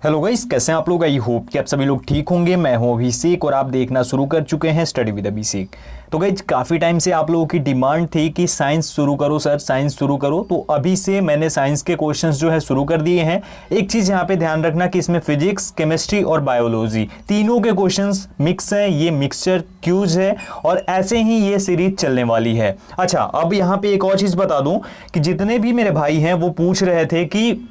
Hello guys, कैसे हैं आप लोग। आई होप कि आप सभी लोग ठीक होंगे। मैं हूं अभिषेक और आप देखना शुरू कर चुके हैं स्टडी विद अभिषेक। तो गाइस, काफ़ी टाइम से आप लोगों की डिमांड थी कि साइंस शुरू करो सर, साइंस शुरू करो। तो अभी से मैंने साइंस के क्वेश्चंस जो है शुरू कर दिए हैं। एक चीज़ यहाँ पे ध्यान रखना कि इसमें फिजिक्स, केमिस्ट्री और बायोलॉजी तीनों के क्वेश्चंस मिक्स हैं। ये मिक्सचर क्यूज है और ऐसे ही ये सीरीज चलने वाली है। अच्छा, अब यहाँ पे एक और चीज़ बता दूँ कि जितने भी मेरे भाई हैं वो पूछ रहे थे कि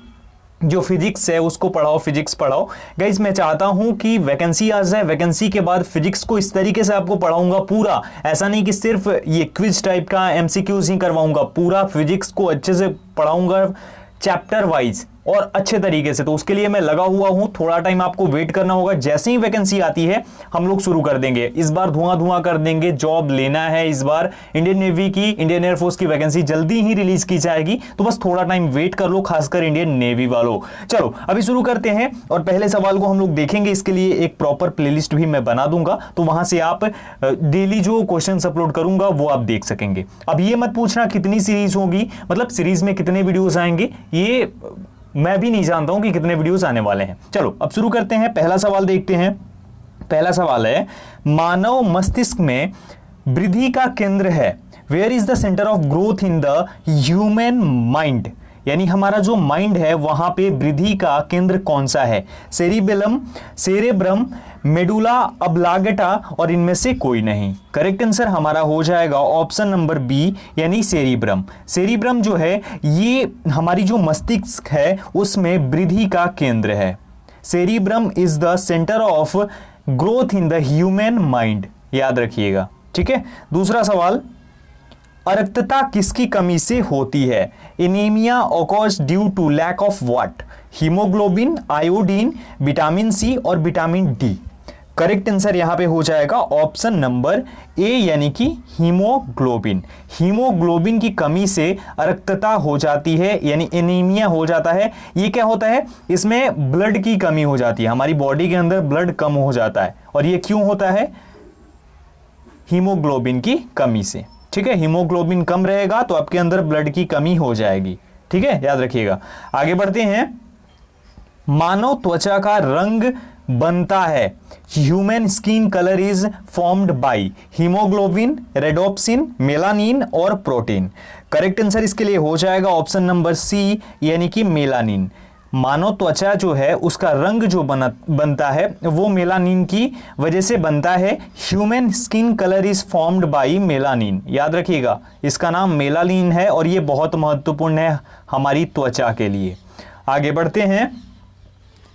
जो फिजिक्स है उसको पढ़ाओ, फिजिक्स पढ़ाओ। गाइस, मैं चाहता हूं कि वैकेंसी आ जाए, वैकेंसी के बाद फिजिक्स को इस तरीके से आपको पढ़ाऊंगा पूरा। ऐसा नहीं कि सिर्फ ये क्विज टाइप का एमसीक्यूज ही करवाऊंगा, पूरा फिजिक्स को अच्छे से पढ़ाऊंगा चैप्टर वाइज और अच्छे तरीके से। तो उसके लिए मैं लगा हुआ हूं, थोड़ा टाइम आपको वेट करना होगा। जैसे ही वैकेंसी आती है हम लोग शुरू कर देंगे। इस बार धुआं कर देंगे, जॉब लेना है। इस बार इंडियन नेवी की, इंडियन एयरफोर्स की वैकेंसी जल्दी ही रिलीज की जाएगी, तो बस थोड़ा टाइम वेट कर लो, खासकर इंडियन नेवी वालों। चलो अभी शुरू करते हैं और पहले सवाल को हम लोग देखेंगे। इसके लिए एक प्रॉपर प्लेलिस्ट भी मैं बना दूंगा, तो वहां से आप डेली जो क्वेश्चन अपलोड करूंगा वो आप देख सकेंगे। अब ये मत पूछना कितनी सीरीज होगी, मतलब सीरीज में कितने वीडियोज आएंगे, ये मैं भी नहीं जानता हूं कि कितने वीडियोस आने वाले हैं। चलो अब शुरू करते हैं। पहला सवाल देखते हैं। पहला सवाल है, मानव मस्तिष्क में वृद्धि का केंद्र है। Where is the centre of growth in the human mind. यानी हमारा जो माइंड है वहां पे वृद्धि का केंद्र कौन सा है। सेरिबेलम, सेरेब्रम, मेडुला ऑब्लांगेटा और इनमें से कोई नहीं। करेक्ट आंसर हमारा हो जाएगा ऑप्शन नंबर बी, यानी सेरिब्रम। सेरिब्रम जो है ये हमारी जो मस्तिष्क है उसमें वृद्धि का केंद्र है। Cerebrum is the centre of growth in the human mind, याद रखिएगा। ठीक है, दूसरा सवाल, अरक्तता किसकी कमी से होती है। Anaemia occurs due to lack of what. Haemoglobin, iodine, vitamin C और विटामिन डी। करेक्ट आंसर यहां पे हो जाएगा ऑप्शन नंबर ए, यानी कि हीमोग्लोबिन। हीमोग्लोबिन की कमी से अरक्तता हो जाती है, यानी एनीमिया हो जाता है। ये क्या होता है, इसमें ब्लड की कमी हो जाती है, हमारी बॉडी के अंदर ब्लड कम हो जाता है। और ये क्यों होता है, हीमोग्लोबिन की कमी से। ठीक है, हीमोग्लोबिन कम रहेगा तो आपके अंदर ब्लड की कमी हो जाएगी। ठीक है, याद रखिएगा। आगे बढ़ते हैं। मानव त्वचा का रंग बनता है। Human skin colour is formed by haemoglobin, rhodopsin, melanin और प्रोटीन। करेक्ट आंसर इसके लिए हो जाएगा ऑप्शन नंबर सी, यानी कि मेलानिन। मानव त्वचा जो है उसका रंग जो बनता है वो मेलानिन की वजह से बनता है। Human skin colour is formed bye melanin, याद रखिएगा इसका नाम मेलानिन है और ये बहुत महत्वपूर्ण है हमारी त्वचा के लिए। आगे बढ़ते हैं।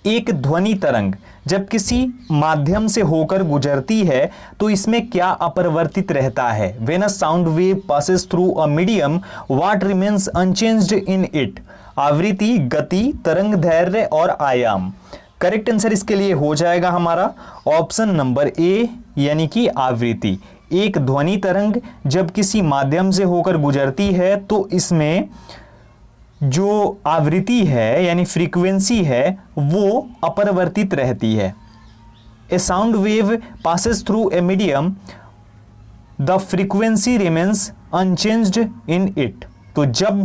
एक ध्वनि तरंग जब किसी माध्यम से होकर गुजरती है तो इसमें क्या अपरिवर्तित रहता है। When a sound wave passes through a medium, what remains unchanged in it. आवृत्ति, गति, तरंग दैर्घ्य और आयाम। करेक्ट आंसर इसके लिए हो जाएगा हमारा ऑप्शन नंबर ए, यानी कि आवृत्ति। एक ध्वनि तरंग जब किसी माध्यम से होकर गुजरती है तो इसमें जो आवृत्ति है यानी फ्रीक्वेंसी है वो अपरिवर्तित रहती है। A sound wave passes through a medium, the frequency remains unchanged in it. तो जब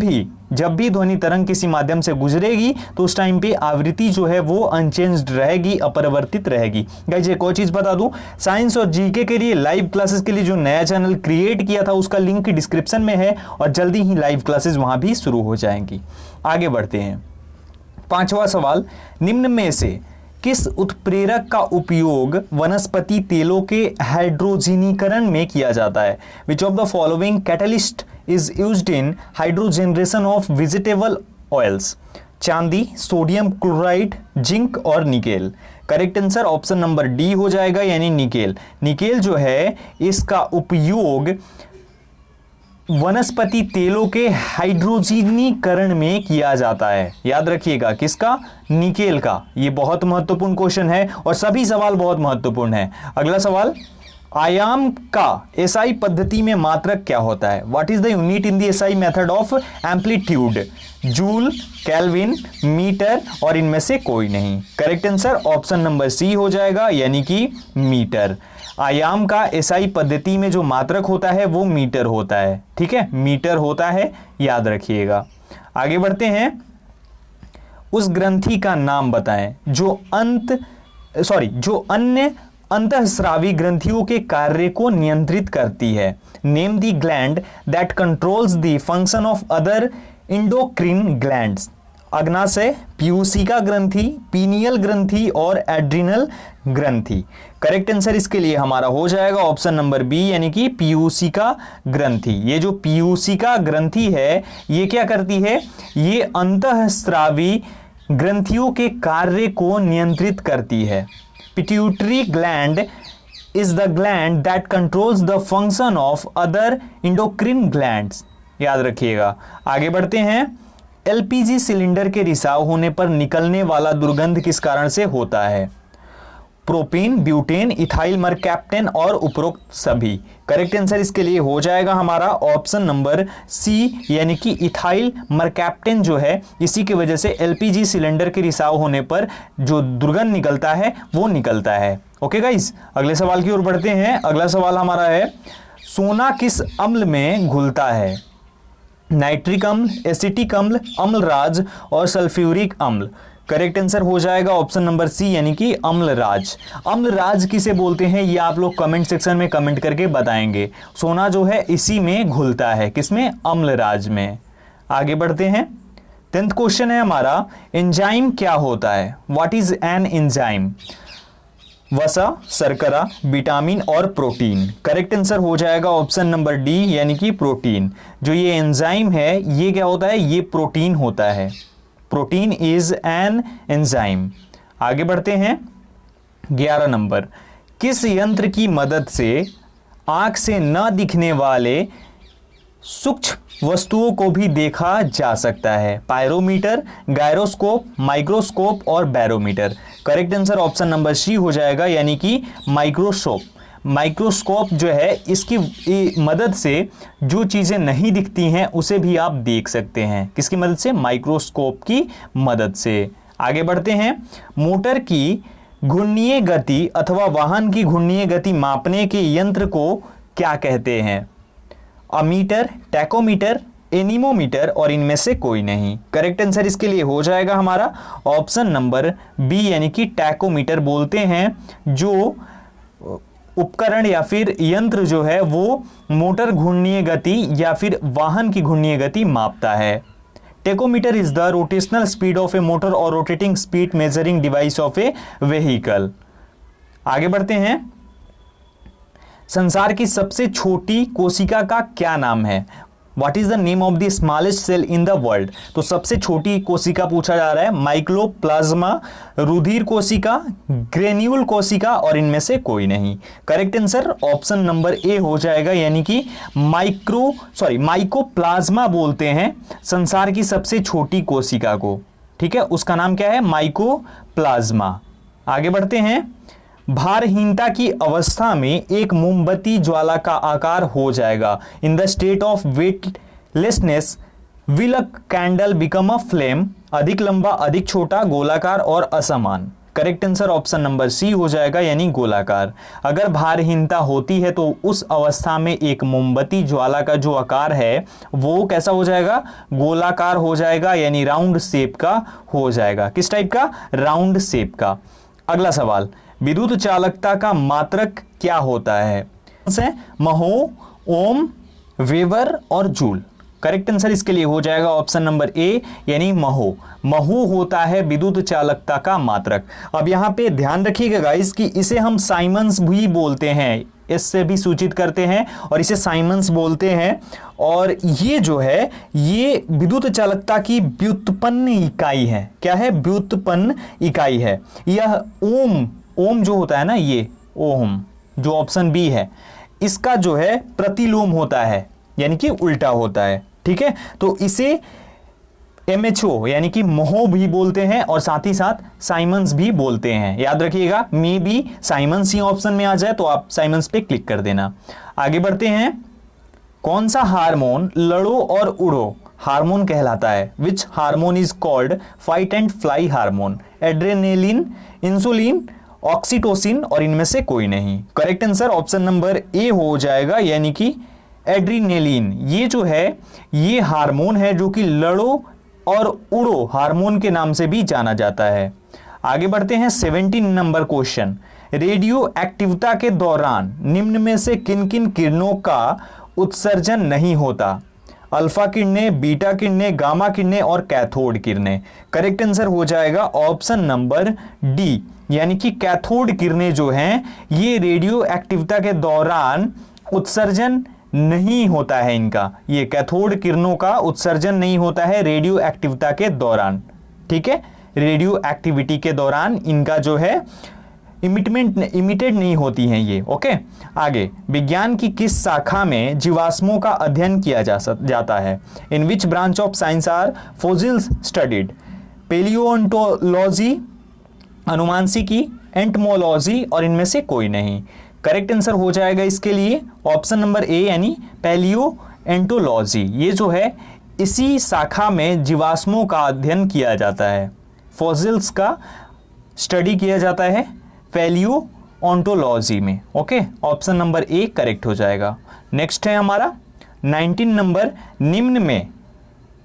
भी ध्वनि तरंग किसी माध्यम से गुजरेगी तो उस टाइम पे आवृत्ति जो है वो अनचेंज्ड रहेगी, अपरिवर्तित रहेगी। गाइस, एक और चीज बता दूं, साइंस और जीके के लिए लाइव क्लासेस के लिए जो नया चैनल क्रिएट किया था उसका लिंक डिस्क्रिप्शन में है और जल्दी ही लाइव क्लासेस वहां भी शुरू हो जाएंगी। आगे बढ़ते हैं। पांचवा सवाल, निम्न में से किस उत्प्रेरक का उपयोग वनस्पति तेलों के हाइड्रोजनीकरण में किया जाता है। Which of the following catalyst is used in hydrogenation of vegetable oils. चांदी, सोडियम क्लोराइड, जिंक और nickel. Correct answer option number D हो जाएगा, यानी निकेल। निकेल जो है इसका उपयोग वनस्पति तेलों के हाइड्रोजनीकरण में किया जाता है। याद रखिएगा किसका, निकेल का। ये बहुत महत्वपूर्ण क्वेश्चन है और सभी सवाल बहुत महत्वपूर्ण है। अगला सवाल, आयाम का एसआई पद्धति में मात्रक क्या होता है। What is the unit in the SI method of amplitude. Joule, kelvin, metre और इनमें से कोई नहीं। Correct answer option number C हो जाएगा, यानी कि मीटर। आयाम का एसआई पद्धति में जो मात्रक होता है वो मीटर होता है। ठीक है, मीटर होता है, याद रखिएगा। आगे बढ़ते हैं। उस ग्रंथि का नाम बताएं जो अन्य अंतःस्रावी ग्रंथियों के कार्य को नियंत्रित करती है। Name the gland that controls the function of other endocrine glands. अग्नाशय, पीयूषिका ग्रंथि, पीनियल ग्रंथि और एड्रिनल ग्रंथि। करेक्ट आंसर इसके लिए हमारा हो जाएगा ऑप्शन नंबर बी, यानी कि पीयूषिका ग्रंथि। ये जो पीयूषिका ग्रंथि है ये क्या करती है, ये अंतःस्रावी ग्रंथियों के कार्य को नियंत्रित करती है। Pituitary gland is the gland that controls the function of other endocrine glands. याद रखिएगा। आगे बढ़ते हैं। एलपीजी सिलेंडर के रिसाव होने पर निकलने वाला दुर्गंध किस कारण से होता है? प्रोपेन, ब्यूटेन, इथाइल मरकैप्टेन और उपरोक्त सभी। करेक्ट आंसर इसके लिए हो जाएगा हमारा ऑप्शन नंबर सी, यानी कि इथाइल मरकैप्टेन जो है, इसी की वजह से एलपीजी सिलेंडर के रिसाव होने पर जो दुर्गंध निकलता है वो निकलता है। ओके गाइस, अगले सवाल की ओर बढ़ते हैं। अगला सवाल हमारा है, सोना किस अम्ल में घुलता है? नाइट्रिक अम्ल, एसिटिक अम्ल, अम्लराज और सल्फ्यूरिक अम्ल। करेक्ट आंसर हो जाएगा ऑप्शन नंबर सी, यानी कि अम्लराज। अम्लराज किसे बोलते हैं ये आप लोग कमेंट सेक्शन में कमेंट करके बताएंगे। सोना जो है इसी में घुलता है, किसमें? अम्लराज में। आगे बढ़ते हैं। 10th क्वेश्चन है हमारा, एंजाइम क्या होता है? What is an enzyme? वसा, शर्करा, विटामिन और प्रोटीन। करेक्ट आंसर हो जाएगा ऑप्शन नंबर डी, यानी कि प्रोटीन। जो ये एंजाइम है ये क्या होता है? ये प्रोटीन होता है। Protein is an enzyme. आगे बढ़ते हैं। 11 नंबर, किस यंत्र की मदद से आंख से न दिखने वाले सूक्ष्म वस्तुओं को भी देखा जा सकता है? पायरोमीटर, गायरोस्कोप, माइक्रोस्कोप और barometer. Correct answer option number C हो जाएगा, यानी कि माइक्रोस्कोप। माइक्रोस्कोप जो है इसकी मदद से जो चीज़ें नहीं दिखती हैं उसे भी आप देख सकते हैं। किसकी मदद से? माइक्रोस्कोप की मदद से। आगे बढ़ते हैं। मोटर की घूर्णीय गति अथवा वाहन की घूर्णीय गति मापने के यंत्र को क्या कहते हैं? अमीटर, टैकोमीटर, एनीमोमीटर और इनमें से कोई नहीं। करेक्ट आंसर इसके लिए हो जाएगा हमारा ऑप्शन नंबर बी, यानी कि टैकोमीटर बोलते हैं जो उपकरण या फिर यंत्र जो है वो मोटर घूर्णीय गति या फिर वाहन की घूर्णीय गति मापता है। Tachometer is the rotational speed of a motor और rotating speed measuring device of a vehicle. आगे बढ़ते हैं। संसार की सबसे छोटी कोशिका का क्या नाम है? What is the name of the smallest cell in the world? तो सबसे छोटी कोशिका पूछा जा रहा है। माइक्रोप्लाज्मा, रुधिर कोशिका, ग्रेन्यूल कोशिका और इनमें से कोई नहीं। Correct answer option number A हो जाएगा, यानी कि माइकोप्लाज्मा बोलते हैं संसार की सबसे छोटी कोशिका को। ठीक है, उसका नाम क्या है? माइकोप्लाज्मा। आगे बढ़ते हैं। भारहीनता की अवस्था में एक मोमबत्ती ज्वाला का आकार हो जाएगा। In the state of weightlessness will a candle become a flame? अधिक लंबा, अधिक छोटा, गोलाकार और असमान। Correct answer option number C हो जाएगा, यानी गोलाकार। अगर भारहीनता होती है तो उस अवस्था में एक मोमबत्ती ज्वाला का जो आकार है वो कैसा हो जाएगा? गोलाकार हो जाएगा, यानी राउंड शेप का हो जाएगा। किस टाइप का? राउंड शेप का। अगला सवाल, विद्युत चालकता का मात्रक क्या होता है? महो, ओम, वेबर और जूल। करेक्ट आंसर इसके लिए हो जाएगा ऑप्शन नंबर ए, यानी महो। महो होता है विद्युत चालकता का मात्रक। अब यहां पे ध्यान रखिएगा गाइस कि इसे हम साइमंस भी बोलते हैं, इससे भी सूचित करते हैं और इसे साइमंस बोलते हैं। और ये जो है ये विद्युत चालकता की व्युत्पन्न इकाई है। क्या है? व्युत्पन्न इकाई है। यह ओम जो होता है ना, ये ओम जो ऑप्शन बी है, इसका जो है प्रतिलोम होता है, यानी कि उल्टा होता है। ठीक है, तो इसे MHO यानी कि मोहो भी बोलते हैं और साथ ही साथ साइमंस भी बोलते हैं। याद रखिएगा, मे बी साइमंस ही ऑप्शन में आ जाए तो आप साइमंस पे क्लिक कर देना। आगे बढ़ते हैं। कौन सा हार्मोन लड़ो और उड़ो हार्मोन कहलाता है? Which hormone is called fight and fly hormone? Adrenaline, insulin, oxytocin और इनमें से कोई नहीं। Correct answer option number A हो जाएगा, यानी कि एड्रीनेलिन। ये जो है ये हार्मोन है जो कि लड़ो और उड़ो हार्मोन के नाम से भी जाना जाता है। आगे बढ़ते हैं 17 नंबर क्वेश्चन। रेडियो एक्टिवता के दौरान निम्न में से किन किन किरणों का उत्सर्जन नहीं होता? अल्फा किरणें, बीटा किरणें, गामा किरणें और कैथोड किरणें। करेक्ट आंसर हो जाएगा ऑप्शन नंबर डी, यानी कि कैथोड किरणें जो हैं ये रेडियो एक्टिवता के दौरान उत्सर्जन नहीं होता है इनका। ये कैथोड किरणों का उत्सर्जन नहीं होता है रेडियो एक्टिवता के दौरान। ठीक है, रेडियो एक्टिविटी के दौरान इनका जो है इमिटेड नहीं होती हैं ये। ओके, आगे विज्ञान की किस शाखा में जीवाश्मों का अध्ययन किया जाता है? In which branch of science are fossils studied? Palaeontology, अनुवांशिकी, एंटमोलॉजी और इनमें से कोई नहीं। करेक्ट आंसर हो जाएगा इसके लिए ऑप्शन नंबर ए, यानी पेलियोएंटोलॉजी। ये जो है इसी शाखा में जीवाश्मों का अध्ययन किया जाता है, फॉसिल्स का स्टडी किया जाता है पेलियोओंटोलॉजी में। Okay, option number A correct हो जाएगा। नेक्स्ट है हमारा 19 नंबर। निम्न में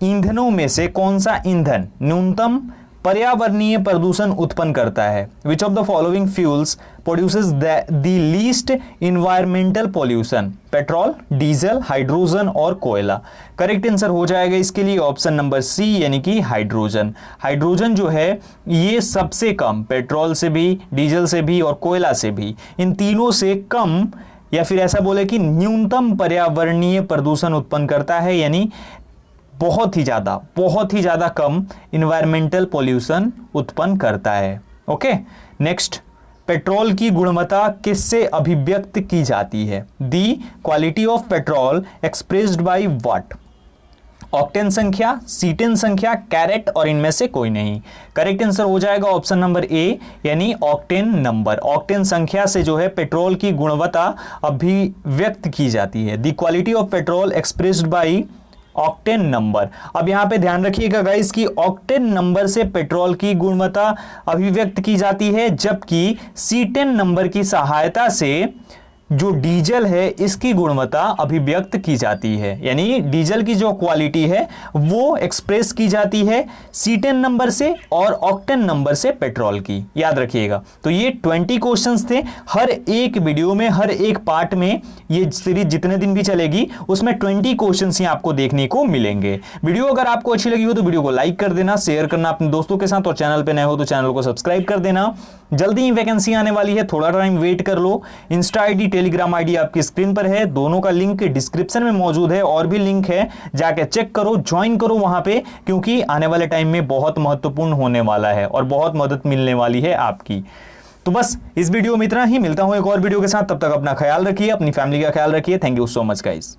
ईंधनों में से कौन सा ईंधन न्यूनतम पर्यावरणीय प्रदूषण उत्पन्न करता है? Which of the following fuels produces the least environmental pollution? Petrol, diesel, hydrogen और कोयला। करेक्ट आंसर हो जाएगा इसके लिए ऑप्शन नंबर सी, यानी कि हाइड्रोजन। हाइड्रोजन जो है ये सबसे कम, पेट्रोल से भी, डीजल से भी और कोयला से भी, इन तीनों से कम या फिर ऐसा बोले कि न्यूनतम पर्यावरणीय प्रदूषण उत्पन्न करता है, यानी बहुत ही ज़्यादा कम इन्वायरमेंटल पॉल्यूशन उत्पन्न करता है। ओके, नेक्स्ट, पेट्रोल की गुणवत्ता किससे अभिव्यक्त की जाती है? The quality of petrol expressed by what? Octane संख्या, सीटेन संख्या, कैरेट और इनमें से कोई नहीं। करेक्ट आंसर हो जाएगा ऑप्शन नंबर ए, यानी ऑक्टेन नंबर। ऑक्टेन संख्या से जो है पेट्रोल की गुणवत्ता अभिव्यक्त की जाती है। The quality of petrol expressed by octane number. अब यहां पे ध्यान रखिएगा गाइस कि ऑक्टेन नंबर से पेट्रोल की गुणवत्ता अभिव्यक्त की जाती है, जबकि सीटेन नंबर की सहायता से जो डीजल है इसकी गुणवत्ता अभिव्यक्त की जाती है। यानी डीजल की जो क्वालिटी है वो एक्सप्रेस की जाती है सीटेन नंबर से और ऑक्टेन नंबर से पेट्रोल की। याद रखिएगा। तो ये 20 क्वेश्चंस थे। हर एक वीडियो में, हर एक पार्ट में, ये सीरीज जितने दिन भी चलेगी उसमें 20 क्वेश्चंस ही आपको देखने को मिलेंगे। वीडियो अगर आपको अच्छी लगी हो तो वीडियो को लाइक कर देना, शेयर करना अपने दोस्तों के साथ, और चैनल पे नए हो तो चैनल को सब्सक्राइब कर देना। जल्दी ही वैकेंसी आने वाली है, थोड़ा टाइम वेट कर लो। इंस्टा आईडी, टेलीग्राम आईडी आपकी स्क्रीन पर है, दोनों का लिंक डिस्क्रिप्शन में मौजूद है, और भी लिंक है, जाके चेक करो, ज्वाइन करो वहां पे, क्योंकि आने वाले टाइम में बहुत महत्वपूर्ण होने वाला है और बहुत मदद मिलने वाली है आपकी। तो बस इस वीडियो में इतना ही, मिलता हूं एक और वीडियो के साथ। तब तक अपना ख्याल रखिए, अपनी फैमिली का ख्याल रखिए। Thank you so much guys.